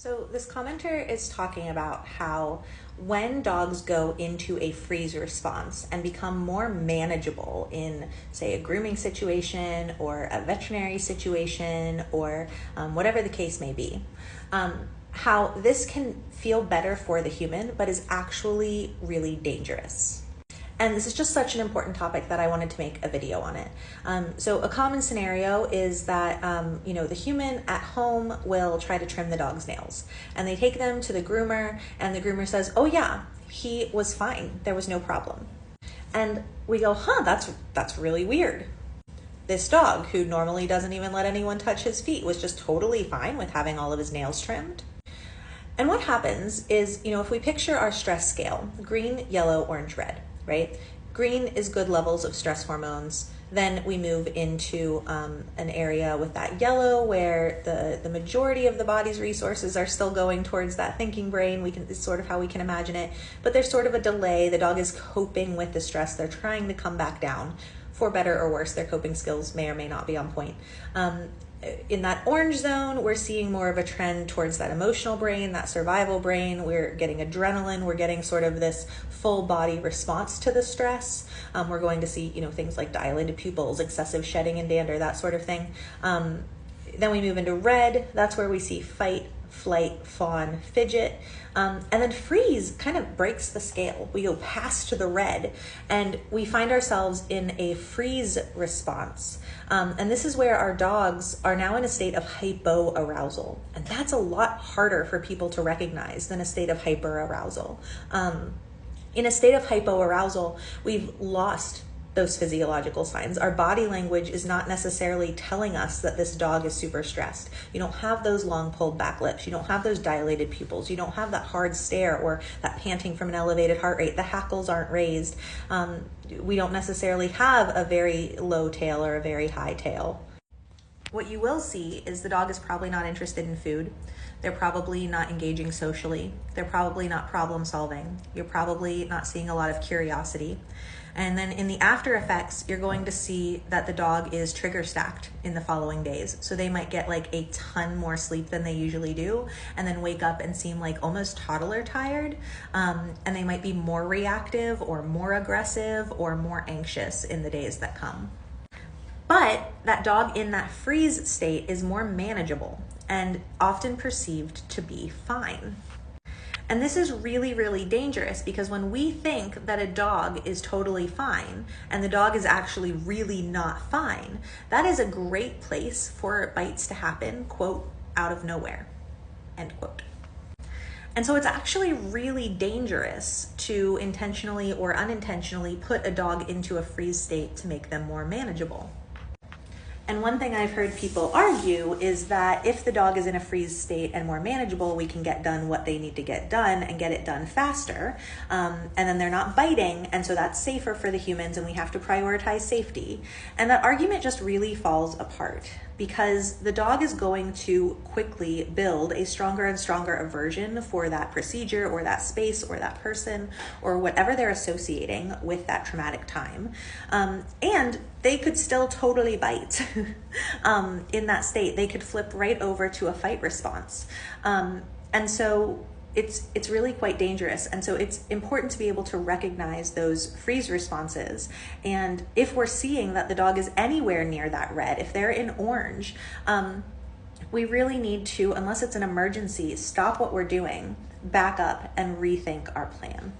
So this commenter is talking about how when dogs go into a freeze response and become more manageable in, say, a grooming situation or a veterinary situation or whatever the case may be, how this can feel better for the human, but is actually really dangerous. And this is just such an important topic that I wanted to make a video on it. So a common scenario is that, the human at home will try to trim the dog's nails, and they take them to the groomer, and the groomer says, oh yeah, he was fine. There was no problem. And we go, that's really weird. This dog, who normally doesn't even let anyone touch his feet, was just totally fine with having all of his nails trimmed. And what happens is, if we picture our stress scale, green, yellow, orange, red, right? Green is good levels of stress hormones. Then we move into an area with that yellow where the majority of the body's resources are still going towards that thinking brain. It's sort of how we can imagine it, but there's sort of a delay. The dog is coping with the stress. They're trying to come back down. For better or worse, their coping skills may or may not be on point. In that orange zone, we're seeing more of a trend towards that emotional brain, that survival brain. We're getting adrenaline. We're getting sort of this full body response to the stress. We're going to see, things like dilated pupils, excessive shedding and dander, that sort of thing. Then we move into red. That's where we see fight, flight, fawn, fidget. And then freeze kind of breaks the scale. We go past the red and we find ourselves in a freeze response. And this is where our dogs are now in a state of hypoarousal. And that's a lot harder for people to recognize than a state of hyperarousal. In a state of hypoarousal, we've lost those physiological signs. Our body language is not necessarily telling us that this dog is super stressed. You don't have those long pulled back lips. You don't have those dilated pupils. You don't have that hard stare or that panting from an elevated heart rate. The hackles aren't raised. We don't necessarily have a very low tail or a very high tail. What you will see is the dog is probably not interested in food. They're probably not engaging socially. They're probably not problem solving. You're probably not seeing a lot of curiosity. And then in the after effects, you're going to see that the dog is trigger stacked in the following days. So they might get like a ton more sleep than they usually do, and then wake up and seem like almost toddler tired. And they might be more reactive or more aggressive or more anxious in the days that come. But that dog in that freeze state is more manageable and often perceived to be fine. And this is really, really dangerous because when we think that a dog is totally fine and the dog is actually really not fine, that is a great place for bites to happen, quote, out of nowhere, end quote. And so it's actually really dangerous to intentionally or unintentionally put a dog into a freeze state to make them more manageable. And one thing I've heard people argue is that if the dog is in a freeze state and more manageable, we can get done what they need to get done and get it done faster. And then they're not biting. And so that's safer for the humans and we have to prioritize safety. And that argument just really falls apart because the dog is going to quickly build a stronger and stronger aversion for that procedure or that space or that person or whatever they're associating with that traumatic time. And they could still totally bite in that state. They could flip right over to a fight response. And so it's really quite dangerous. And so it's important to be able to recognize those freeze responses. And if we're seeing that the dog is anywhere near that red, if they're in orange, we really need to, unless it's an emergency, stop what we're doing, back up and rethink our plan.